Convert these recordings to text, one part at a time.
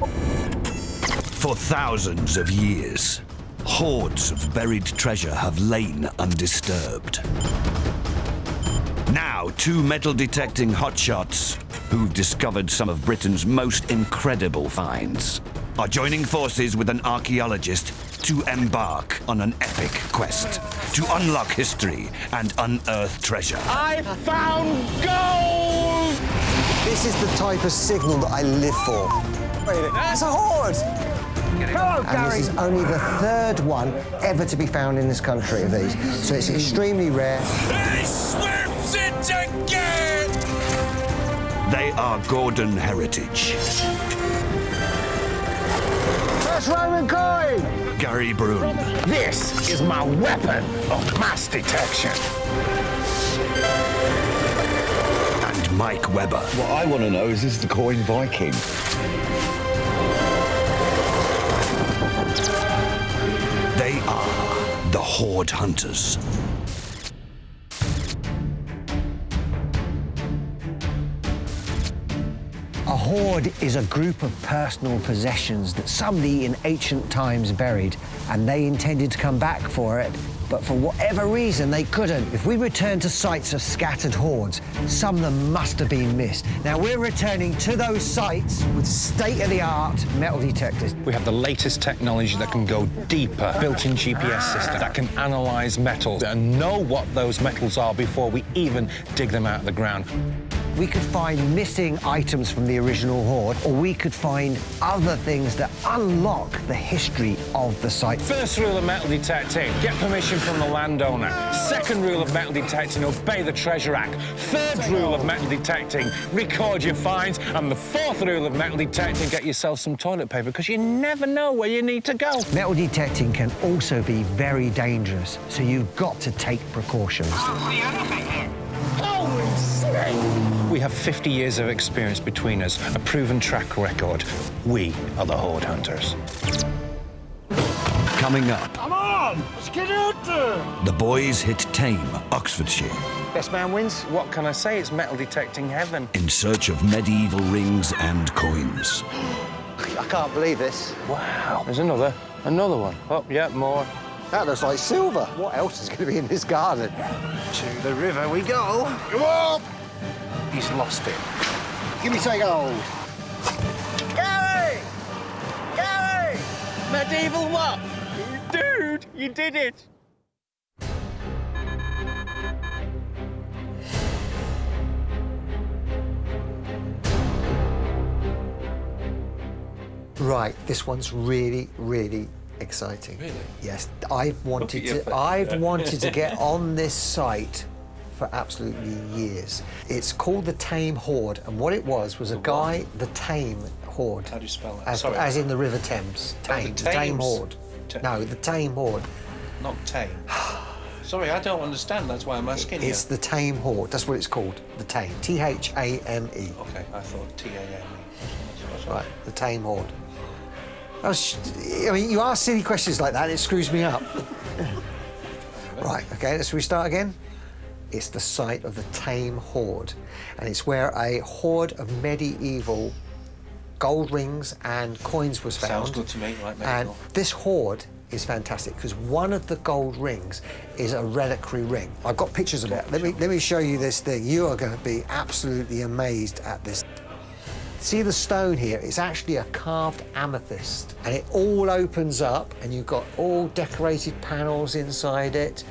For thousands of years, hoards of buried treasure have lain undisturbed. Now, two metal-detecting hotshots who've discovered some of Britain's most incredible finds are joining forces with an archaeologist to embark on an epic quest to unlock history and unearth treasure. I found gold! This is the type of signal that I live for. Wait, it's a hoard! Hello, And this is only the third one ever to be found in this country of these. So it's extremely rare. He slips it again! They are Gordon heritage. First Roman coin! Gary Broom. This is my weapon of mass detection. And Mike Webber. What I want to know is the coin Viking? They are the Hoard Hunters. A hoard is a group of personal possessions that somebody in ancient times buried, and they intended to come back for it, but for whatever reason they couldn't. If we return to sites of scattered hoards, some of them must have been missed. Now we're returning to those sites with state-of-the-art metal detectors. We have the latest technology that can go deeper, built-in GPS system that can analyze metals and know what those metals are before we even dig them out of the ground. We could find missing items from the original hoard, or we could find other things that unlock the history of the site. First rule of metal detecting, get permission from the landowner. Second rule of metal detecting, obey the Treasure Act. Third rule of metal detecting, record your finds. And the fourth rule of metal detecting, get yourself some toilet paper, because you never know where you need to go. Metal detecting can also be very dangerous, so you've got to take precautions. Holy snake! We have 50 years of experience between us, a proven track record. We are the Hoard Hunters. Coming up, Come on! Let's get out there! the boys hit Thame, Oxfordshire, Best man wins. What can I say? It's metal detecting heaven. in search of medieval rings and coins. I can't believe this. Wow. There's another one. Oh, yeah, more. That looks like silver. What else is going to be in this garden? To the river we go. Come on! He's lost it. Give me some gold. Gary! Gary! Medieval what? Dude, you did it. Right, this one's really, really exciting. Really? Yes, I've wanted your to get on this site for absolutely years. It's called the Thame Hoard, and what it was a guy, the Thame Hoard. How do you spell that? Sorry. As in the River Thames. Thame, the Thame Thames. Hoard. No, the Thame Hoard. Not tame. Sorry, I don't understand. That's why I'm asking you. It's the Thame Hoard. That's what it's called. The Thame. Thame. Okay, I thought T-A-M-E. Right, the Thame Hoard. I mean, you ask silly questions like that, and it screws me up. Right, okay, let's restart again. It's the site of the Thame Hoard, and it's where a hoard of medieval gold rings and coins was found. Sounds good to me, like And medical. this hoard is fantastic because one of the gold rings is a reliquary ring. I've got pictures of it. Let me show you this thing. You are going to be absolutely amazed at this. See the stone here? It's actually a carved amethyst, and it all opens up, and you've got all decorated panels inside it.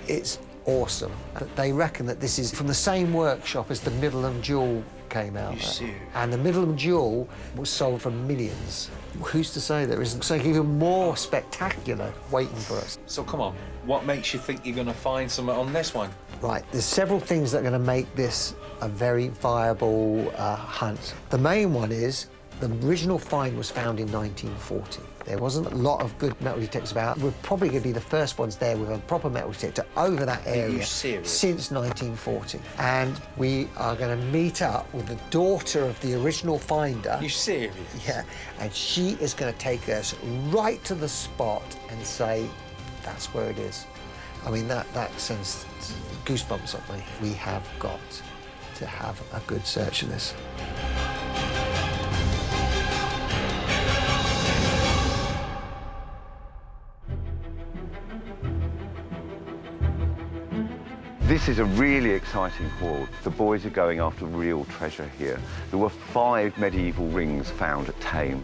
It's awesome. They reckon that this is from the same workshop as the Middleham Jewel came out. You serious? And the Middleham Jewel was sold for millions. Who's to say there isn't something even more spectacular waiting for us? So come on, what makes you think you're going to find something on this one? Right, there's several things that are going to make this a very viable hunt. The main one is the original find was found in 1940. There wasn't a lot of good metal detectors about. We're probably going to be the first ones there with a proper metal detector over that area since 1940. And we are going to meet up with the daughter of the original finder. You serious? Yeah, and she is going to take us right to the spot and say, that's where it is. I mean, that sends goosebumps up me. We have got to have a good search of this. This is a really exciting hoard. The boys are going after real treasure here. There were 5 medieval rings found at Thame,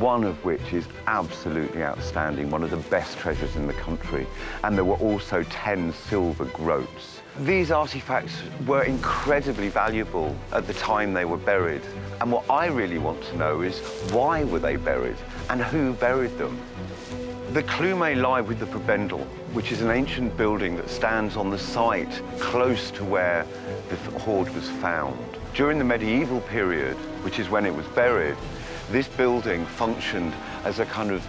one of which is absolutely outstanding, one of the best treasures in the country. And there were also 10 silver gropes. These artifacts were incredibly valuable at the time they were buried. And what I really want to know is why were they buried and who buried them? The clue may lie with the prebendal, which is an ancient building that stands on the site close to where the hoard was found. During the medieval period, which is when it was buried, this building functioned as a kind of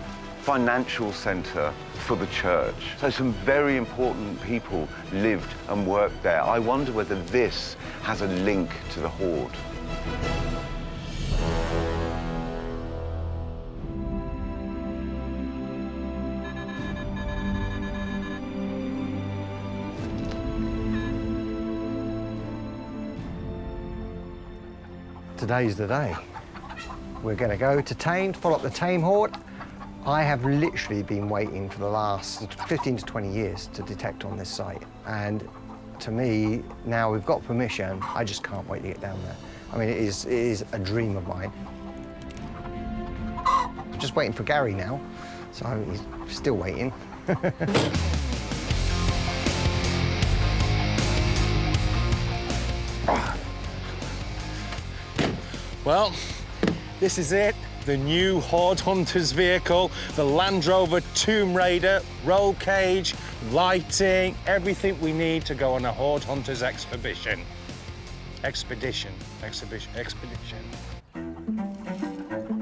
financial centre for the church. So some very important people lived and worked there. I wonder whether this has a link to the hoard. Today's the day. We're going to go to Thame, follow up the Thame Hoard. I have literally been waiting for the last 15 to 20 years to detect on this site. And to me, now we've got permission, I just can't wait to get down there. I mean, it is a dream of mine. I'm just waiting for Gary now, so he's still waiting. Well, this is it. The new Hoard Hunter's vehicle, the Land Rover Tomb Raider, roll cage, lighting, everything we need to go on a Hoard Hunter's expedition. Expedition.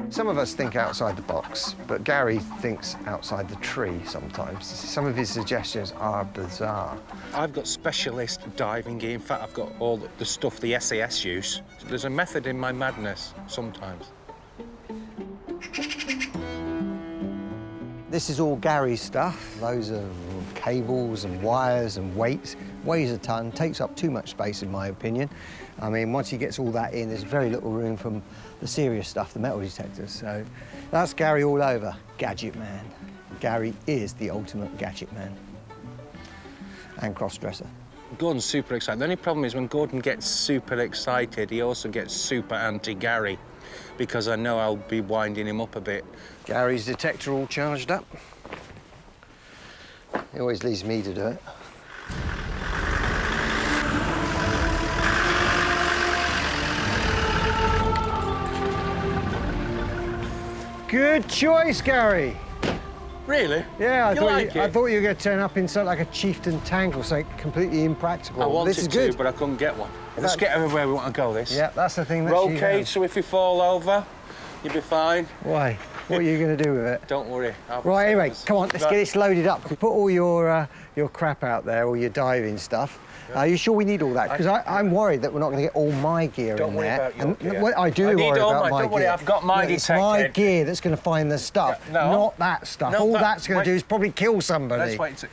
Some of us think outside the box, but Gary thinks outside the tree sometimes. Some of his suggestions are bizarre. I've got specialist diving gear. In fact, I've got all the stuff the SAS use. There's a method in my madness sometimes. This is all Gary's stuff. Loads of cables and wires and weights. Weighs a ton, takes up too much space in my opinion. I mean, once he gets all that in, there's very little room for the serious stuff, the metal detectors. So that's Gary all over. Gadget man. Gary is the ultimate gadget man. And cross-dresser. Gordon's super excited. The only problem is when Gordon gets super excited, he also gets super anti-Gary, because I know I'll be winding him up a bit. Gary's detector all charged up. He always leaves me to do it. Good choice, Gary. Really? Yeah, I thought you were going to turn up in something like a chieftain tank or something completely impractical. I wanted this is good. to, but I couldn't get one. Let's get everywhere we want to go, this. Yeah, that's the thing that roll cage, so if you fall over, you'll be fine. Why? What are you going to do with it? Don't worry. Right, anyway, come on, let's get this loaded up. Put all your crap out there, all your diving stuff. Are you sure we need all that? Because I'm worried that we're not going to get all my gear in there. Don't worry about your gear. Well, I do worry about my gear. Don't worry, I've got my detected. It's my gear that's going to find the stuff, not that stuff. All that's going to do is probably kill somebody. Let's wait.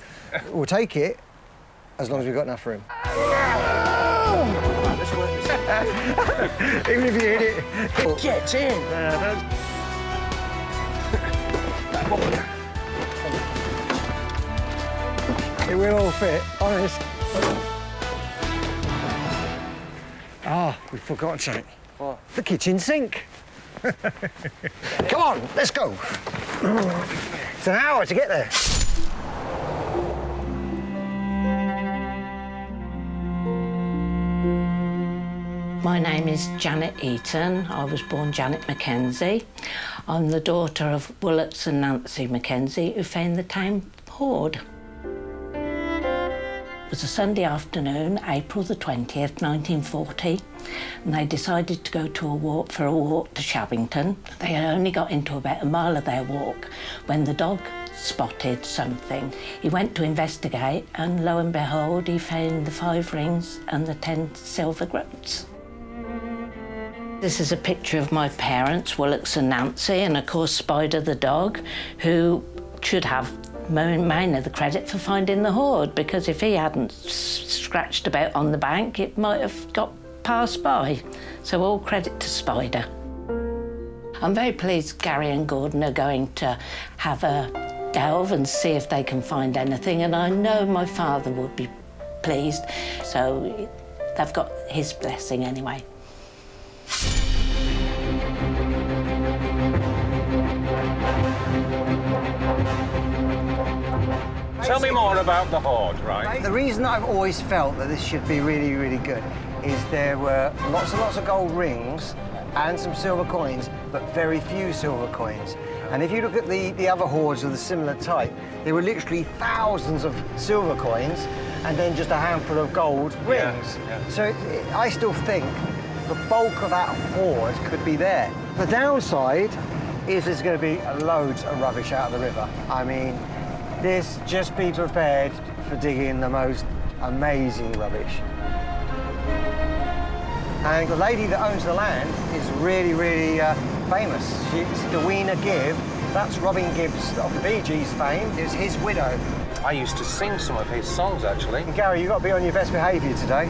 We'll take it, as long as we've got enough room. Let's work this. Even if you hit it. Get in. It will all fit, honest. Ah, we've forgotten something. What? The kitchen sink. Come on, let's go. It's an hour to get there. My name is Janet Eaton. I was born Janet Mackenzie. I'm the daughter of Willets and Nancy Mackenzie, who found the Thame Hoard. It was a Sunday afternoon, April the 20th, 1940, and they decided to go for a walk to Shabbington. They had only got into about a mile of their walk when the dog spotted something. He went to investigate, and lo and behold, he found the 5 rings and the 10 silver groats. This is a picture of my parents, Willets and Nancy, and of course Spider the dog, who should have mainly the credit for finding the hoard, because if he hadn't scratched about on the bank, it might have got passed by. So all credit to Spider. I'm very pleased Gary and Gordon are going to have a delve and see if they can find anything, and I know my father would be pleased. So they've got his blessing anyway. Tell me more about the hoard, right? The reason I've always felt that this should be really, really good is there were lots and lots of gold rings and some silver coins, but very few silver coins. And if you look at the other hoards of the similar type, there were literally thousands of silver coins and then just a handful of gold rings. So I still think the bulk of that hoard could be there. The downside is there's going to be loads of rubbish out of the river. I mean, just be prepared for digging the most amazing rubbish. And the lady that owns the land is really, really famous. She's Dewena Gibb. That's Robin Gibbs of the Bee Gees fame. It's his widow. I used to sing some of his songs, actually. And Gary, you've got to be on your best behaviour today.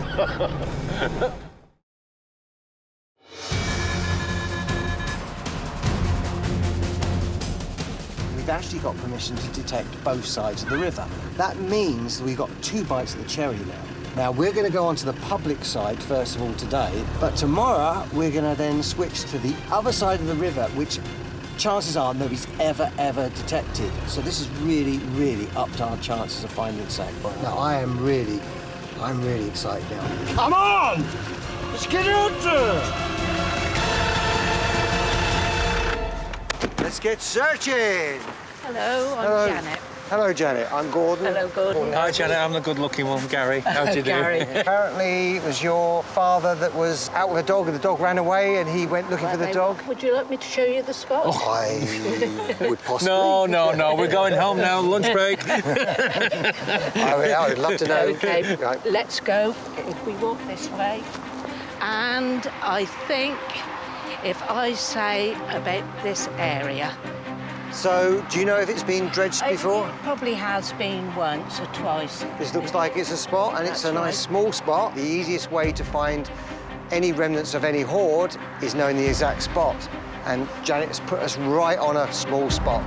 We've actually got permission to detect both sides of the river. That means we've got 2 bites of the cherry now. Now, we're going to go onto the public side, first of all, today, but tomorrow we're going to then switch to the other side of the river, which chances are nobody's ever detected. So this has really, really upped our chances of finding something. Now, I'm really excited now. Come on! Let's get out there! Let's get searching! Hello, I'm Janet. Hello, Janet. I'm Gordon. Hello, Gordon. Hi, Janet. I'm the good-looking one, Gary. How do you do? Gary. Apparently, it was your father that was out with a dog, and the dog ran away, and he went looking for the dog. Would you like me to show you the spot? I would possibly. No. We're going home now. Lunch break. I would love to know. OK, Right. let's go. If we walk this way. And I think if I say about this area... So, do you know if it's been dredged before? It probably has been once or twice. This looks like it's a spot, and it's a nice small spot. The easiest way to find any remnants of any hoard is knowing the exact spot. And Janet has put us right on a small spot.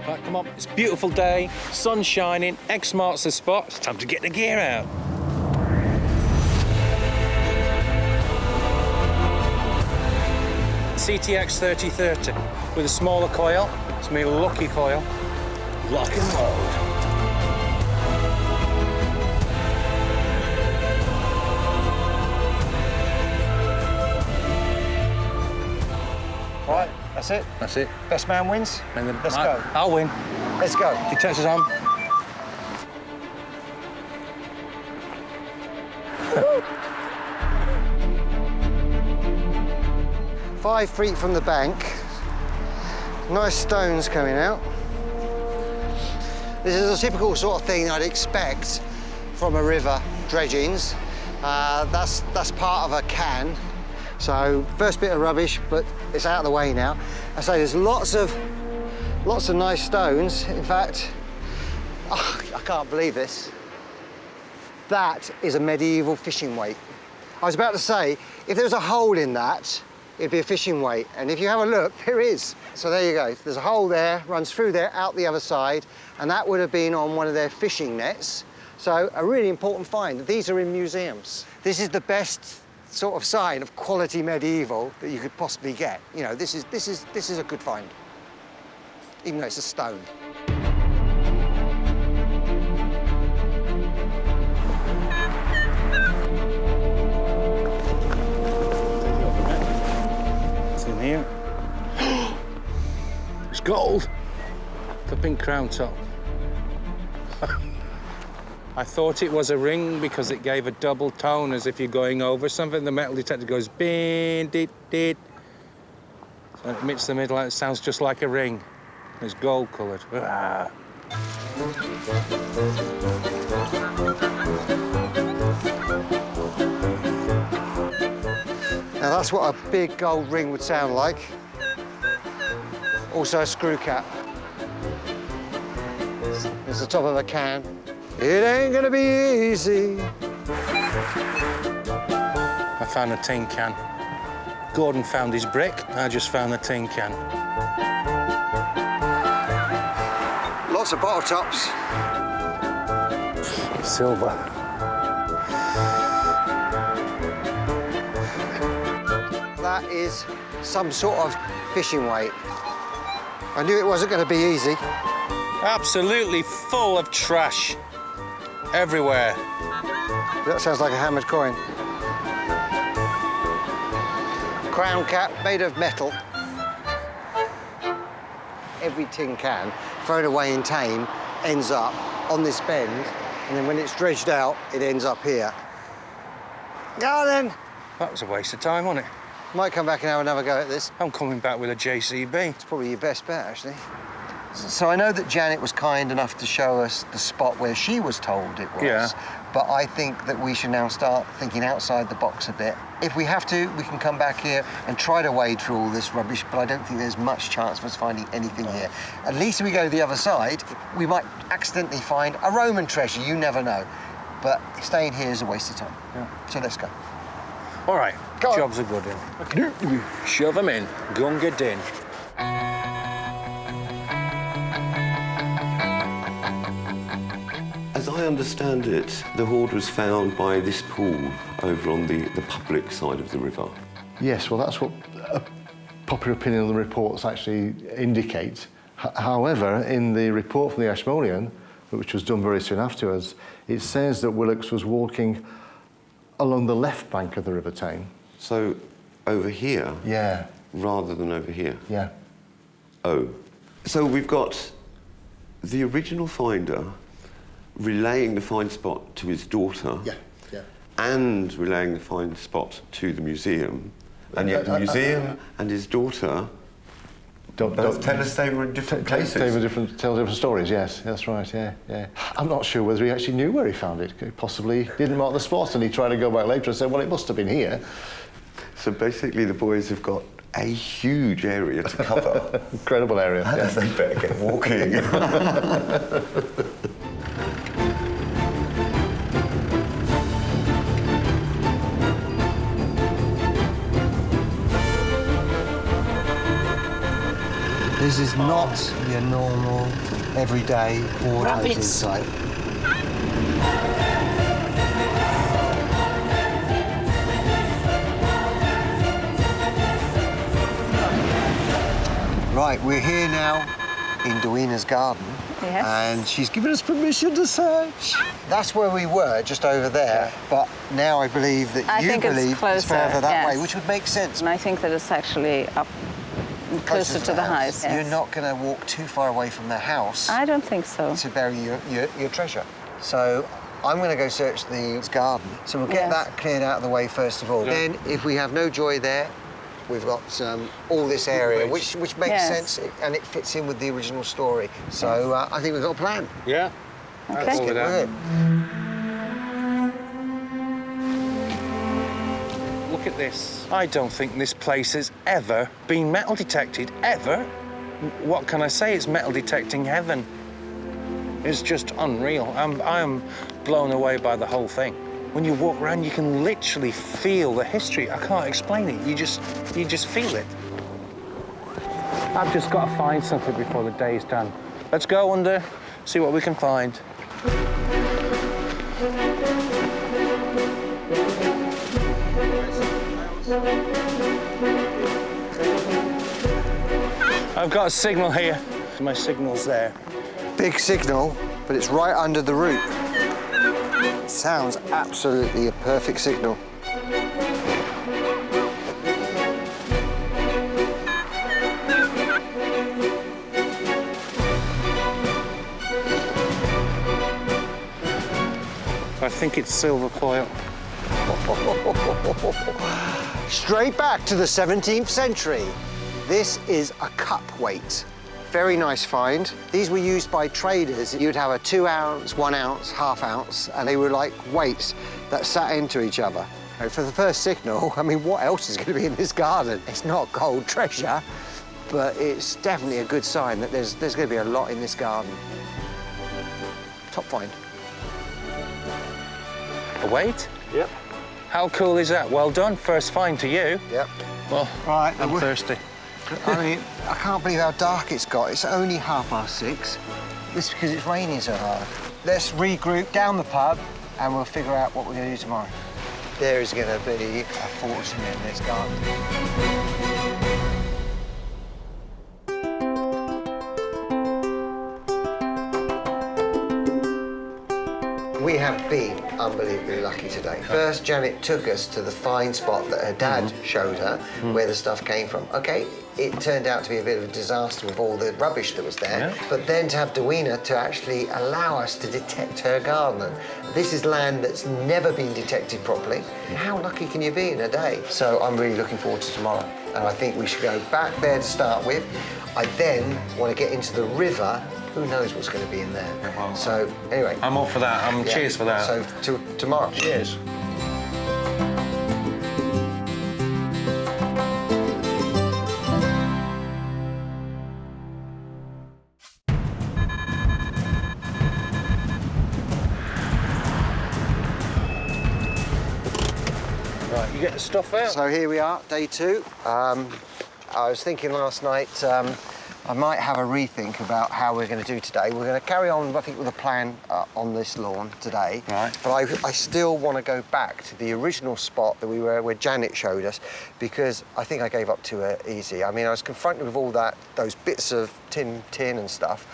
Right, come on. It's a beautiful day, sun shining, X marks the spot. It's time to get the gear out. CTX 3030 with a smaller coil. It's my lucky coil. Lock and load. Right, that's it. That's it. Best man wins. And then Let's go. I'll win. Let's go. Detectors on. 5 feet from the bank. Nice stones coming out. This is a typical sort of thing I'd expect from a river dredgings. That's part of a can. So first bit of rubbish, but it's out of the way now. I say there's lots of nice stones. In fact, I can't believe this. That is a medieval fishing weight. I was about to say, if there was a hole in that, it'd be a fishing weight. And if you have a look, there is. So there you go. There's a hole there, runs through there, out the other side, and that would have been on one of their fishing nets. So a really important find. These are in museums. This is the best sort of sign of quality medieval that you could possibly get. You know, this is a good find, even though it's a stone. Here. It's gold. Flipping crown top. I thought it was a ring because it gave a double tone as if you're going over something. The metal detector goes bin, dit, dit. So it meets the middle and it sounds just like a ring. It's gold coloured. Ah. Now that's what a big gold ring would sound like. Also a screw cap. It's the top of a can. It ain't gonna be easy. I found a tin can. Gordon found his brick. I just found the tin can. Lots of bottle tops. silver. That is some sort of fishing weight. I knew it wasn't going to be easy. Absolutely full of trash. Everywhere. That sounds like a hammered coin. Crown cap made of metal. Every tin can thrown away in Thame ends up on this bend, and then when it's dredged out, it ends up here. Go on then. That was a waste of time, wasn't it? Might come back and have another go at this. I'm coming back with a JCB. It's probably your best bet, actually. So I know that Janet was kind enough to show us the spot where she was told it was. Yeah. But I think that we should now start thinking outside the box a bit. If we have to, we can come back here and try to wade through all this rubbish, but I don't think there's much chance of us finding anything here. At least if we go to the other side, we might accidentally find a Roman treasure, you never know. But staying here is a waste of time. Yeah. So let's go. All right, Go on. jobs are good in. Okay. Shove them in, gunga din. As I understand it, the hoard was found by this pool over on the public side of the river. Yes, well, that's what a popular opinion of the reports actually indicate. However, in the report from the Ashmolean, which was done very soon afterwards, it says that Willox was walking along the left bank of the River Thame. So over here, Yeah, rather than over here. yeah. Oh. So we've got the original finder relaying the find spot to his daughter. Yeah, yeah. And relaying the find spot to the museum. And yet the museum and his daughter both tell us they were in different places. They were tell different stories, yes, that's right, yeah, yeah. I'm not sure whether he actually knew where he found it. He possibly didn't mark the spot, and he tried to go back later and said, well, it must have been here. So basically the boys have got a huge area to cover. Incredible area, yeah. They better get walking. This is not your normal, everyday hoard hunting site. Right, we're here now in Duina's garden. Yes. And she's given us permission to search. That's where we were, just over there. But now I believe that I think believe it's it's further that yes. way, which would make sense. And I think that it's actually up closer to the house. You're Yes. not going to walk too far away from the house I don't think so. to bury your treasure. So I'm going to go search the garden. So we'll get Yes. that cleared out of the way first of all. Yeah. Then, if we have no joy there, we've got all this area, which makes Yes. sense, and it fits in with the original story. So I think we've got a plan. Yeah. Okay. Let's get with it. Look at this. I don't think this place has ever been metal detected, ever. What can I say? It's metal detecting heaven. It's just unreal. I am blown away by the whole thing. When you walk around, you can literally feel the history. I can't explain it. You just feel it. I've just got to find something before the day's done. Let's go under, see what we can find. I've got a signal here. My signal's there. Big signal, but it's right under the root. Sounds absolutely a perfect signal. I think it's silver foil. Straight back to the 17th century. This is a cup weight. Very nice find. These were used by traders. You'd have a 2 ounce, 1 ounce, ½ ounce, and they were like weights that sat into each other. And for the first signal, I mean, what else is going to be in this garden? It's not gold treasure, but it's definitely a good sign that there's going to be a lot in this garden. Top find. A weight? Yep. How cool is that? Well done. First find to you. Yep. Well, Right, I'm we're- thirsty. I mean, I can't believe how dark it's got. It's only 6:30. This is because it's raining so hard. let's regroup down the pub and we'll figure out what we're going to do tomorrow. There is going to be a fortune in this garden. We have been unbelievably lucky today. First, Janet took us to the find spot that her dad showed her, where the stuff came from. OK, it turned out to be a bit of a disaster with all the rubbish that was there, but then to have Dewena to actually allow us to detect her garden. This is land that's never been detected properly. How lucky can you be in a day? So I'm really looking forward to tomorrow, and I think we should go back there to start with. I then want to get into the river. Who knows what's going to be in there? Well, so, anyway. I'm all for that. Cheers for that. So, tomorrow. Cheers. Right, you get the stuff out? So here we are, day 2. I was thinking last night, I might have a rethink about how we're going to do today. We're going to carry on, I think, with a plan on this lawn today. Right. But I still want to go back to the original spot that we were, where Janet showed us, because I think I gave up too easy. I mean, I was confronted with all those bits of tin and stuff,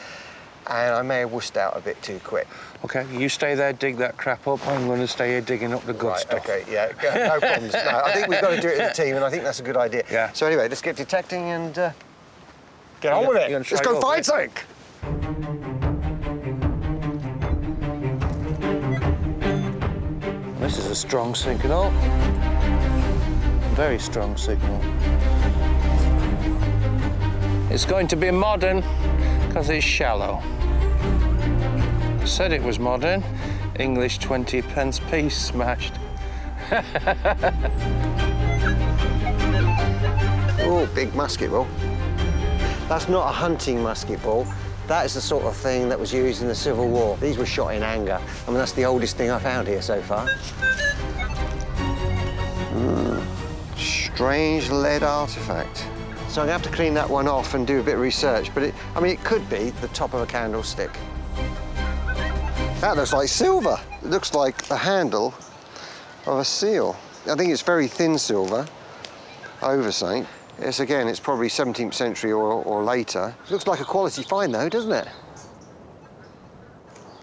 and I may have wussed out a bit too quick. OK, you stay there, dig that crap up. I'm going to stay here digging up the good stuff. OK, yeah, no problems. No, I think we've got to do it as a team, and I think that's a good idea. Yeah. So anyway, let's get detecting and get on with it. Let's go find something. This is a strong signal. Very strong signal. It's going to be modern because it's shallow. Said it was modern. English 20p piece smashed. Oh, big musket ball. That's not a hunting musket ball. That is the sort of thing that was used in the Civil War. These were shot in anger. I mean, that's the oldest thing I found here so far. Strange lead artifact. So I'm going to have to clean that one off and do a bit of research, but I mean, it could be the top of a candlestick. That looks like silver. It looks like the handle of a seal. I think it's very thin silver, over something. Yes, again, it's probably 17th century or later. It looks like a quality find, though, doesn't it?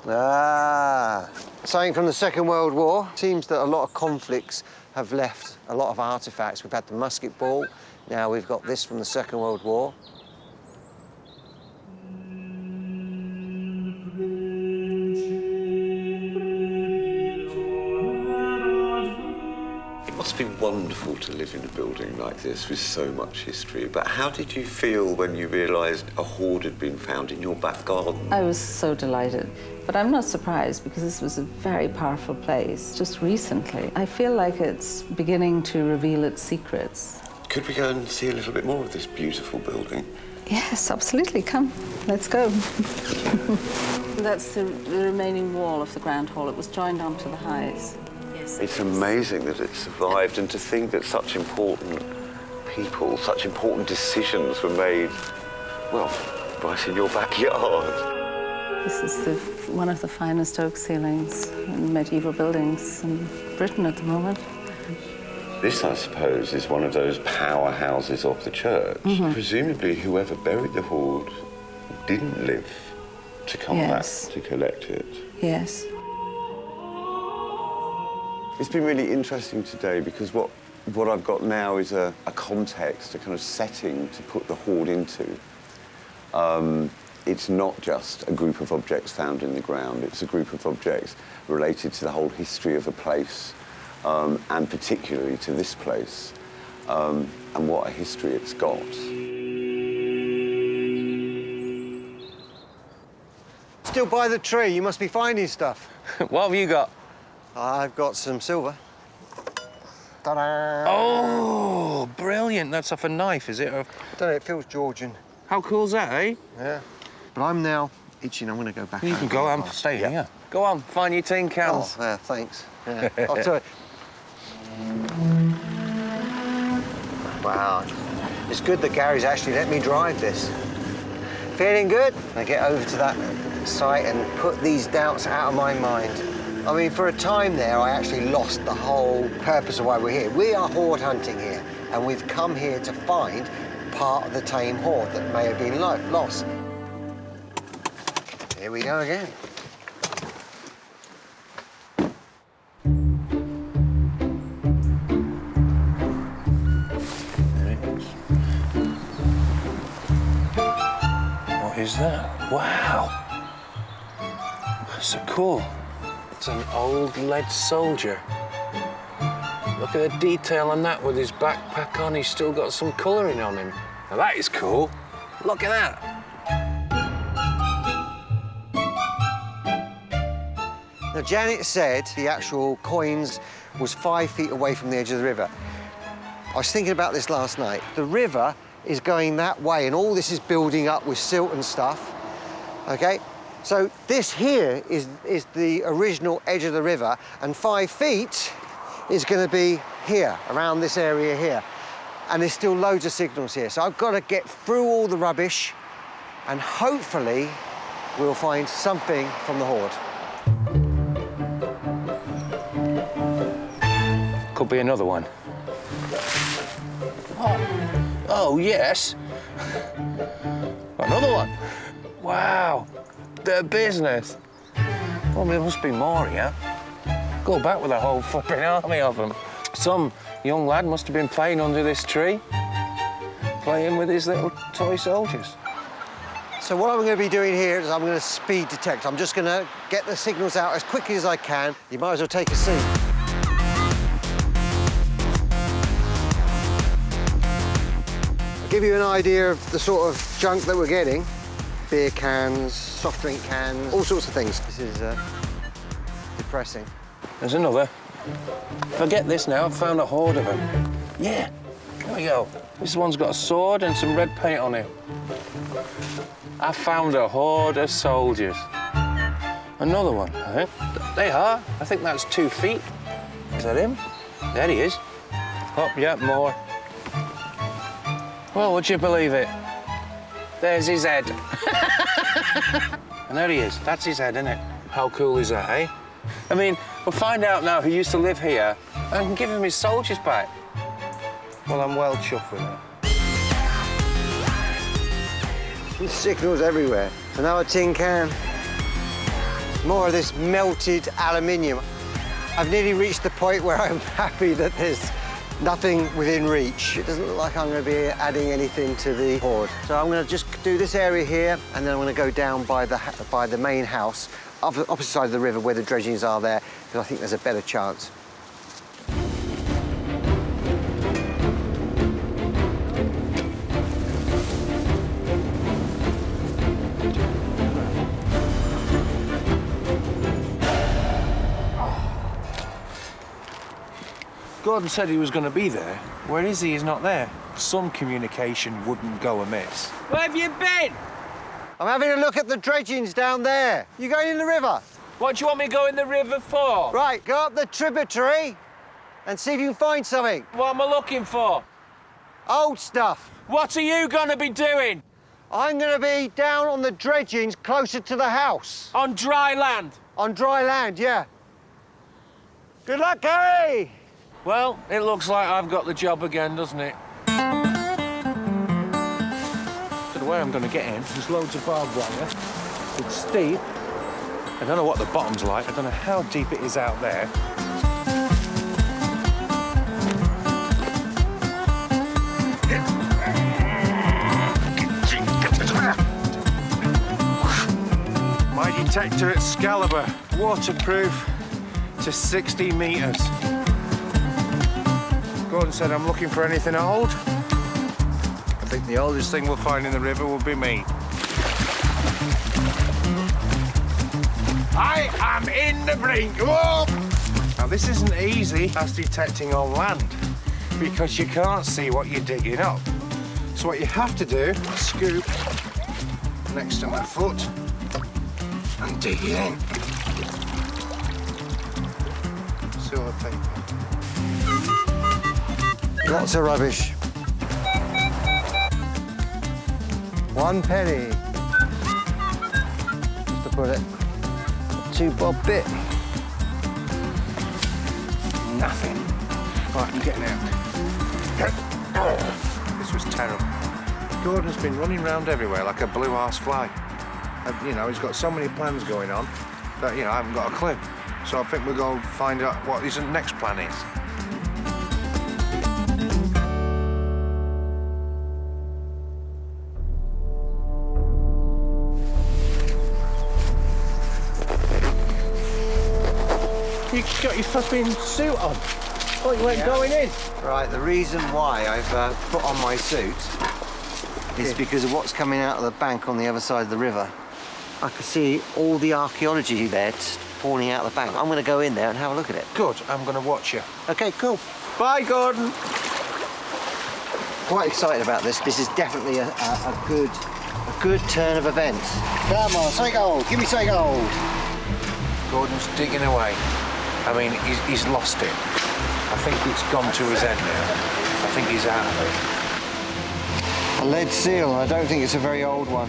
Ah, something from the Second World War. Seems that a lot of conflicts have left a lot of artifacts. We've had the musket ball. Now we've got this from the Second World War. It must be wonderful to live in a building like this with so much history, but how did you feel when you realised a hoard had been found in your back garden? I was so delighted. But I'm not surprised because this was a very powerful place just recently. I feel like it's beginning to reveal its secrets. Could we go and see a little bit more of this beautiful building? Yes, absolutely. Come, let's go. That's the remaining wall of the Grand Hall. It was joined onto the highs. It's amazing that it survived, and to think that such important people, such important decisions were made, well, right in your backyard. This is one of the finest oak ceilings in medieval buildings in Britain at the moment. This, I suppose, is one of those powerhouses of the church. Presumably, whoever buried the hoard didn't live to come back to collect it. Yes. It's been really interesting today because what I've got now is a context, a kind of setting to put the hoard into. It's not just a group of objects found in the ground, it's a group of objects related to the whole history of a place, and particularly to this place, and what a history it's got. Still by the tree, you must be finding stuff. What have you got? I've got some silver. Ta-da! Oh, brilliant. That's off a knife, is it? I don't know, it feels Georgian. How cool's that, eh? Yeah. But I'm now itching. I'm going to go back. You can go on, stay here. Yeah. Go on, find your tin cans. Oh, yeah, thanks. Yeah. I'll tell you. Wow. It's good that Gary's actually let me drive this. Feeling good? I get over to that site and put these doubts out of my mind. I mean, for a time there, I actually lost the whole purpose of why we're here. We are hoard hunting here, and we've come here to find part of the Thame Hoard that may have been lost. Here we go again. There it is. What is that? Wow! That's so cool. It's an old lead soldier. Look at the detail on that with his backpack on. He's still got some colouring on him. Now that is cool. Look at that. Now, Janet said the actual coins was 5 feet away from the edge of the river. I was thinking about this last night. The river is going that way, and all this is building up with silt and stuff, okay? So this here is the original edge of the river, and 5 feet is going to be here, around this area here. And there's still loads of signals here. So I've got to get through all the rubbish, and hopefully we'll find something from the hoard. Could be another one. Oh yes. Another one. Wow. Their business. Well, there must be more here. Go back with a whole fucking army of them. Some young lad must have been playing under this tree, playing with his little toy soldiers. So what I'm going to be doing here is I'm going to speed detect. I'm just going to get the signals out as quickly as I can. You might as well take a seat. I'll give you an idea of the sort of junk that we're getting. Beer cans, soft drink cans, all sorts of things. This is depressing. There's another. Forget this now, I've found a hoard of them. Yeah, here we go. This one's got a sword and some red paint on it. I found a hoard of soldiers. Another one, I think. They are. I think that's 2 feet. Is that him? There he is. Oh, yeah, more. Well, would you believe it? There's his head. And there he is. That's his head, isn't it? How cool is that, eh? I mean, we'll find out now who used to live here and give him his soldiers back. Well, I'm well chuffed with that. There's signals everywhere. Another tin can. More of this melted aluminium. I've nearly reached the point where I'm happy that there's nothing within reach. It doesn't look like I'm going to be adding anything to the hoard. So I'm going to just do this area here, and then I'm going to go down by the main house, opposite side of the river where the dredgings are there, because I think there's a better chance. Gordon said he was going to be there. Where is he? He's not there. Some communication wouldn't go amiss. Where have you been? I'm having a look at the dredgings down there. You going in the river? What do you want me to go in the river for? Right, go up the tributary and see if you can find something. What am I looking for? Old stuff. What are you going to be doing? I'm going to be down on the dredgings closer to the house. On dry land? On dry land, yeah. Good luck, Gary! Well, it looks like I've got the job again, doesn't it? So the way I'm going to get in, there's loads of barbed wire. It's steep. I don't know what the bottom's like. I don't know how deep it is out there. My detector Excalibur, waterproof to 60 metres. Gordon said I'm looking for anything old. I think the oldest thing we'll find in the river will be me. I am in the brink. Whoa! Now, this isn't easy as detecting on land because you can't see what you're digging up. So what you have to do is scoop next to my foot and dig it in. Silver paper. Lots of rubbish. 1 penny. Just to put put it. 2 bob bit. Nothing. Right, I'm getting out. This was terrible. Gordon's been running around everywhere like a blue-arse fly. And, you know, he's got so many plans going on that, you know, I haven't got a clue. So I think we'll go find out what his next plan is. You got your flipping suit on. Oh, you weren't going in. Right, the reason why I've put on my suit is because of what's coming out of the bank on the other side of the river. I can see all the archaeology there pouring out of the bank. I'm going to go in there and have a look at it. Good, I'm going to watch you. OK, cool. Bye, Gordon. Quite excited about this. This is definitely a good turn of events. Come on, something gold. Give me something gold. Gordon's digging away. I mean, he's lost it. I think it's gone to his end now. I think he's out of it. A lead seal, and I don't think it's a very old one.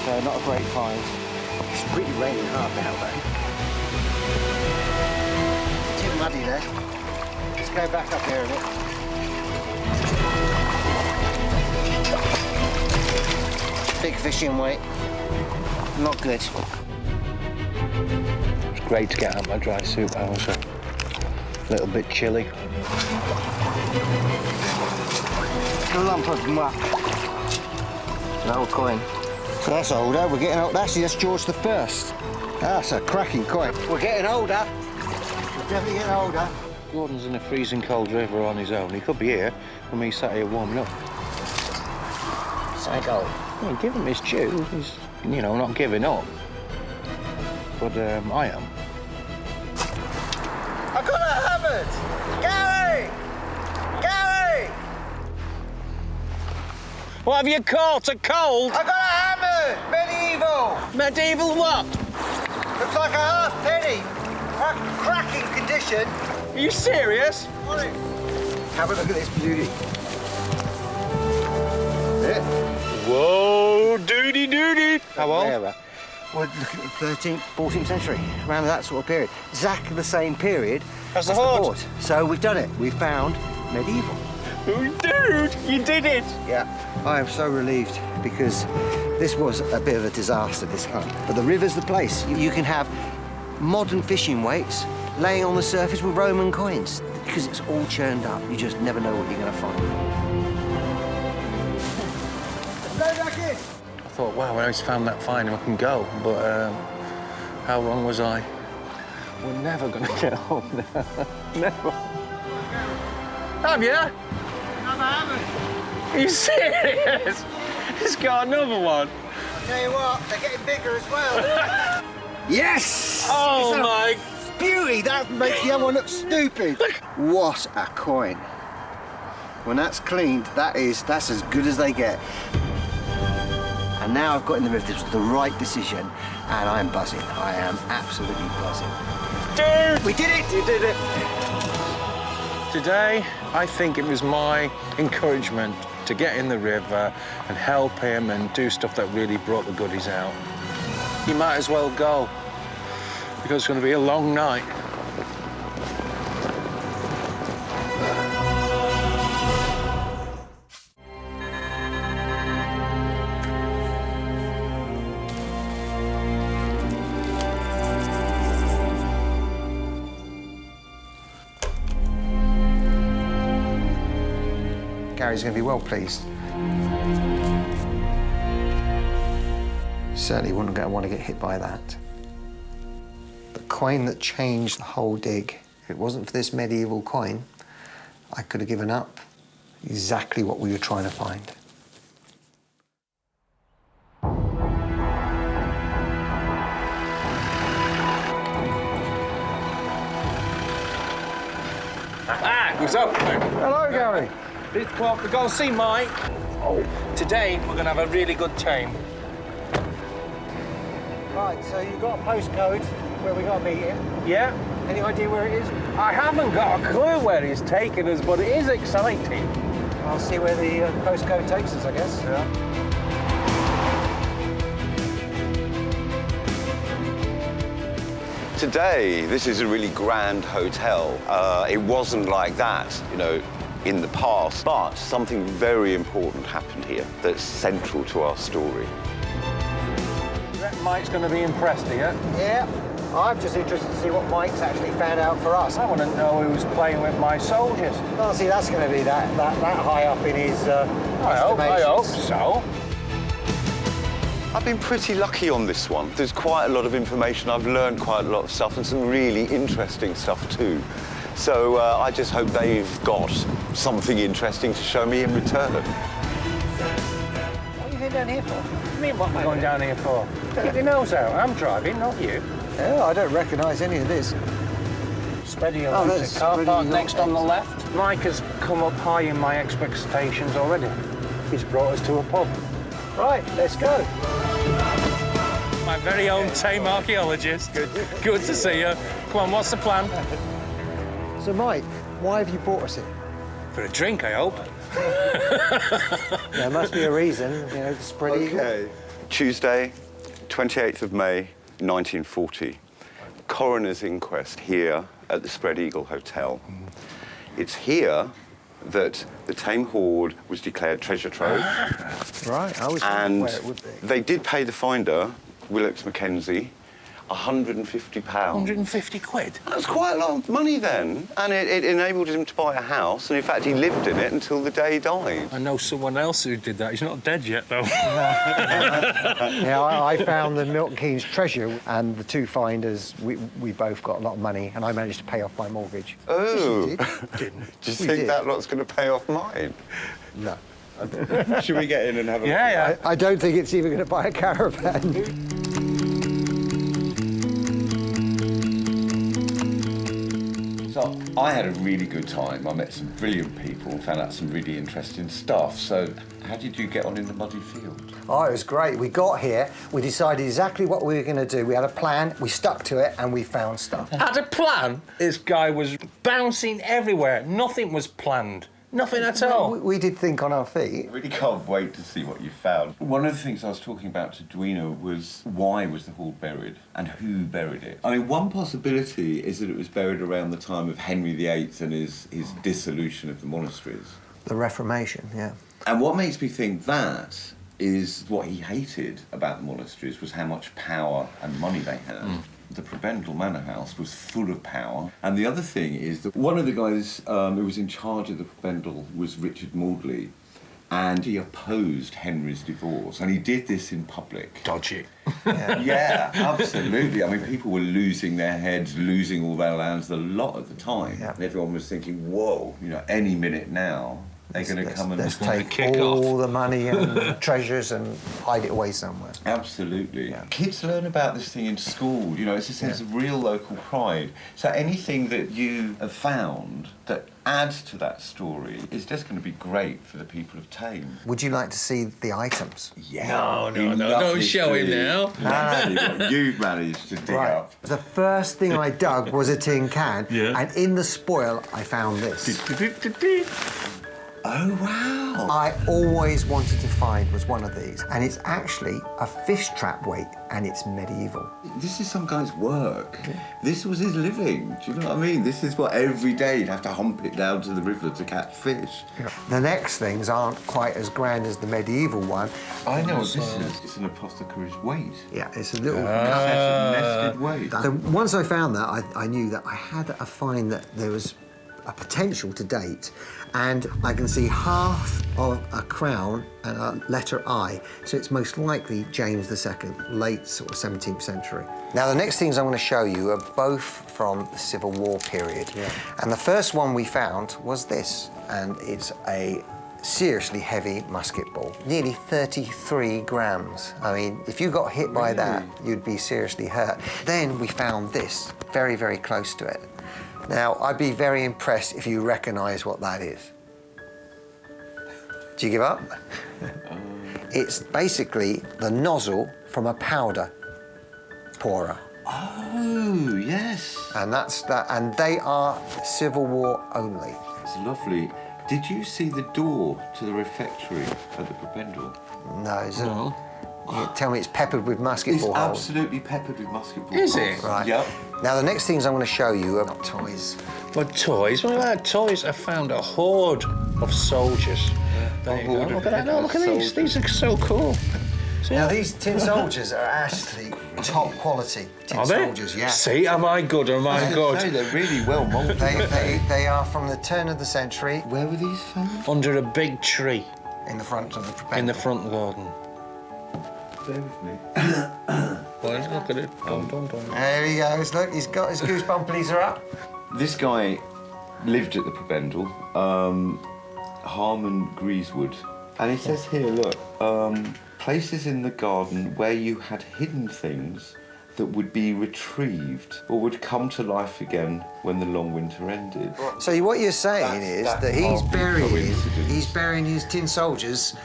So not a great find. It's really raining hard now, though. Too muddy there. Let's go back up here a bit. Big fishing weight. Not good. It's great to get out of my dry suit. I was a little bit chilly. A lump of muck. An old coin. So that's older. We're getting old. Actually, that's George the First. That's a cracking coin. We're getting older. We're definitely getting older. Gordon's in a freezing cold river on his own. He could be here, and me sat here warming up. Psycho. Well, give him his due. He's, you know, not giving up. But I am. I got a hammered! Gary! Gary! What have you caught? A cold? I got a hammered! Medieval! Medieval what? Looks like a half penny. Cracking condition. Are you serious? Have a look at this beauty. Yeah. Whoa, doody. How old? Well, looking at the 13th, 14th century, around that sort of period. Exactly the same period as the hoard. So we've done it. We found medieval. Oh, dude, you did it. Yeah, I am so relieved because this was a bit of a disaster, this hunt. But the river's the place. You can have modern fishing weights laying on the surface with Roman coins because it's all churned up. You just never know what you're going to find. Let's go back in. I thought, wow, when I found that find, I can go. But how wrong was I? We're never going to get home now. Never. Have you? Another hammer. Are you serious? He's got another one. I'll tell you what, they're getting bigger as well. Yes! Oh, my... Beauty! That makes the other one look stupid. What a coin. When that's cleaned, that's as good as they get. And now I've got in the river, this was the right decision, and I'm buzzing. I am absolutely buzzing. Dude! We did it! You did it. Today, I think it was my encouragement to get in the river and help him and do stuff that really brought the goodies out. You might as well go, because it's going to be a long night. Gary's going to be well pleased. Certainly wouldn't want to get hit by that. The coin that changed the whole dig. If it wasn't for this medieval coin, I could have given up exactly what we were trying to find. What's up? Hello, Gary. Well, we're going to see Mike. Today, we're going to have a really good time. Right, so you've got a postcode where we got to meet him. Yeah? Any idea where it is? I haven't got a clue where he's taking us, but it is exciting. I'll see where the postcode takes us, I guess. Yeah. Today, this is a really grand hotel. It wasn't like that, you know, in the past, but something very important happened here that's central to our story. You reckon Mike's going to be impressed here? Yeah. I'm just interested to see what Mike's actually found out for us. I want to know who's playing with my soldiers. Well, see, that's going to be that high up in his I hope so. I've been pretty lucky on this one. There's quite a lot of information. I've learned quite a lot of stuff and some really interesting stuff too. So I just hope they've got something interesting to show me in return. What are you going down here for? What do you mean, what am I going down here for? Get your nose out. I'm driving, not you. Yeah, I don't recognise any of this. Spready Oh, Hills, that's the car park Spready next Hills. on the left. Mike has come up high in my expectations already. He's brought us to a pub. Right, let's go. My very own Thame archaeologist. Good to see you. Come on, what's the plan? So, Mike, why have you brought us here? For a drink, I hope. There must be a reason, you know, Spread Eagle. Okay. Tuesday, 28th of May, 1940. Coroner's inquest here at the Spread Eagle Hotel. It's here that the Thame Hoard was declared treasure trove. Right, I was And where it would be. they did pay the finder, Willox Mackenzie, £150. 150 quid? That's quite a lot of money then. And it enabled him to buy a house, and in fact he lived in it until the day he died. I know someone else who did that. He's not dead yet, though. Yeah, I found the Milton Keynes treasure, and the two finders, we both got a lot of money, and I managed to pay off my mortgage. Oh. Yes, you did. Do you We think did. that lot's going to pay off mine? No. Should we get in and have a Yeah, I don't think it's even going to buy a caravan. So I had a really good time. I met some brilliant people and found out some really interesting stuff. So how did you get on in the muddy field? Oh, it was great. We got here, we decided exactly what we were going to do. We had a plan, we stuck to it, and we found stuff. Had a plan? This guy was bouncing everywhere. Nothing was planned. Nothing at all. We did think on our feet. I really can't wait to see what you found. One of the things I was talking about to Dwena was why was the hoard buried and who buried it? I mean, one possibility is that it was buried around the time of Henry VIII and his dissolution of the monasteries. The Reformation, yeah. And what makes me think that is what he hated about the monasteries was how much power and money they had. The prebendal manor house was full of power. And the other thing is that one of the guys who was in charge of the prebendal was Richard Maudley, and he opposed Henry's divorce, and he did this in public. Dodgy. Yeah, absolutely. I mean, people were losing their heads, losing all their lands a lot at the time. Yeah. And everyone was thinking, whoa, you know, any minute now, they're going to come and... Let's take kick all off. the money and treasures and hide it away somewhere. Absolutely. Yeah. Kids learn about this thing in school, you know, it's a sense of real local pride. So anything that you have found that adds to that story is just going to be great for the people of Thame. Would you like to see the items? Yeah. No, don't Lovely show him to- now. Let's see what you've managed to dig up. The first thing I dug was a tin can, Yeah. and in the spoil I found this. Oh, wow. I always wanted to find was one of these, and it's actually a fish trap weight, and it's medieval. This is some guy's work. This was his living. Do you know what I mean? This is what every day he'd have to hump it down to the river to catch fish. The next things aren't quite as grand as the medieval one. I know what this is. It's an apothecary's weight. Yeah, it's a little... Nested weight. So once I found that, I knew that I had a find that there was a potential to date, and I can see half of a crown and a letter I, so it's most likely James II, late sort of 17th century. Now, the next things I'm going to show you are both from the Civil War period. Yeah. And the first one we found was this, and it's a seriously heavy musket ball, nearly 33 grams. I mean, if you got hit by that, you'd be seriously hurt. Then we found this, very, very close to it. Now, I'd be very impressed if you recognise what that is. Do you give up? It's basically the nozzle from a powder pourer. Oh, yes. And that's that, and they are Civil War only. It's lovely. Did you see the door to the refectory at the prebendal? No, is it? You tell me it's peppered with musket It's ball holes. absolutely peppered with musket ball Is holes. it? Right. Yep. Now, the next things I'm going to show you are toys. What toys? What about toys? I found a hoard of soldiers. There you go. Look at that. No, look at these. These are so cool. See Now, that? these tin soldiers are actually top quality tin Are they? soldiers, yeah. See, am I good or am I good? They're really well moulded. They are from the turn of the century. Where were these found? Under a big tree In the front of the propellor. in the front garden. Bear with me. Well, look at it. Dum. There he goes. Look, he's got his goosebumplies are up. This guy lived at the Prebendal, Harmon Greasewood, and he says here, look, places in the garden where you had hidden things that would be retrieved or would come to life again when the long winter ended. So what you're saying is that he's burying his tin soldiers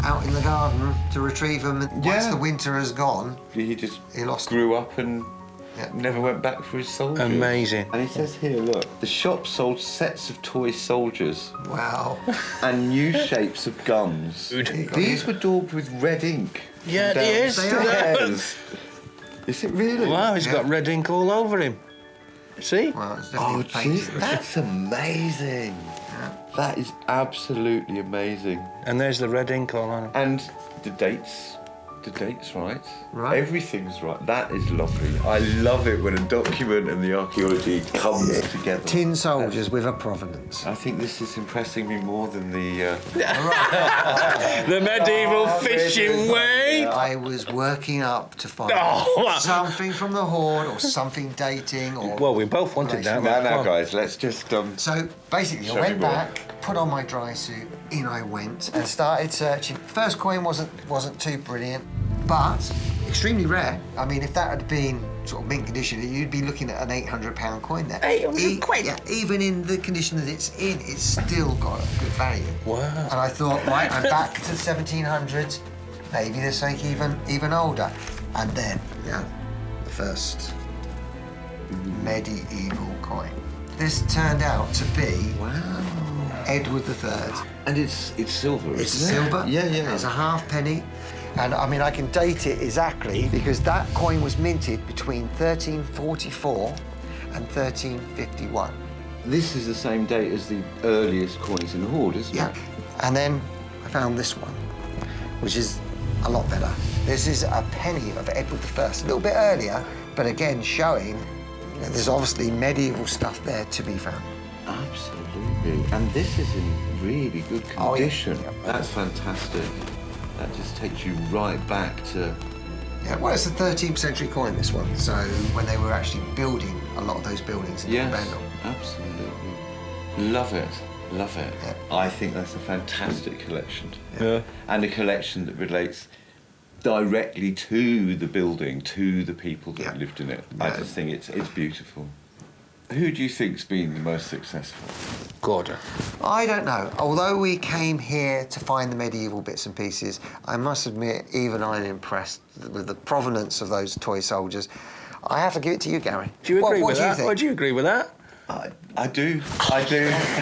out in the garden to retrieve them. And once the winter has gone, He grew up and never went back for his soldiers. Amazing. And he says here, look, the shop sold sets of toy soldiers. Wow. And new shapes of guns. These were daubed with red ink. Yeah, it is. Downstairs. Is it really? Wow, he's got red ink all over him. See? Well, it's Oh, definitely jeez, painted. that's amazing. That is absolutely amazing. And there's the red ink all on it. And the dates right. Right. Everything's right. That is lovely. I love it when a document and the archaeology comes together. Tin soldiers with a provenance. I think this is impressing me more than the... The medieval fishing way. I was working up to find something from the hoard or something dating or... Well, we both wanted that. Now, guys, let's just... So basically, I Show went me more. back, put on my dry suit, in I went, and started searching. First coin wasn't too brilliant, but extremely rare. I mean, if that had been sort of mint condition, you'd be looking at an £800 coin there. 800 quid? Yeah, even in the condition that it's in, it's still got a good value. Wow. And I thought, right, I'm back to the 1700s. Maybe there's something even older. And then, the first medieval coin. This turned out to be Edward III. And it's silver, It's isn't it? silver. Yeah. It's a halfpenny. And I mean, I can date it exactly because that coin was minted between 1344 and 1351. This is the same date as the earliest coins in the hoard, isn't it? And then I found this one, which is a lot better. This is a penny of Edward I, a little bit earlier, but again showing there's obviously medieval stuff there to be found. Absolutely. And this is in really good condition. Oh, yeah. That's fantastic. That just takes you right back to... Yeah, well, it's a 13th century coin, this one. So when they were actually building a lot of those buildings in the Prebendal. Absolutely. Love it. Yeah. I think that's a fantastic collection. Yeah. And a collection that relates directly to the building, to the people that lived in it. I just think it's beautiful. Who do you think's been the most successful? Gordon. I don't know. Although we came here to find the medieval bits and pieces, I must admit, even I'm impressed with the provenance of those toy soldiers. I have to give it to you, Gary. Do you agree with that? What do you think? Do you agree with that? I do.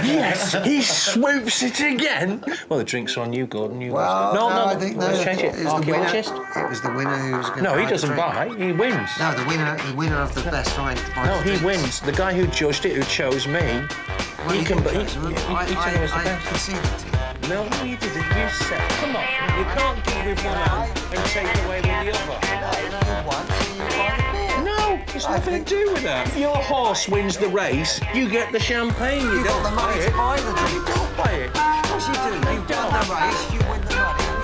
Yes, he swoops it again. Well, the drinks are on you, Gordon. You Well, no, I think let's change it. It was the winner. Archaeologist? It was the winner who was going to No, he buy the doesn't drink. buy. He wins. No, the winner of the best find. No, he wins. The guy who judged it, who chose me, he can. He said it was the I best. conceded to you. No, you didn't. You said, come on. You can't give with one hand and take away with the other. You won, so you buy the beer. No, it's nothing to do with that. If your horse wins the race, you get the champagne. You You've don't got the money buy to it. buy the drink. You don't buy it. Of course you do. You've won the race, you win the money.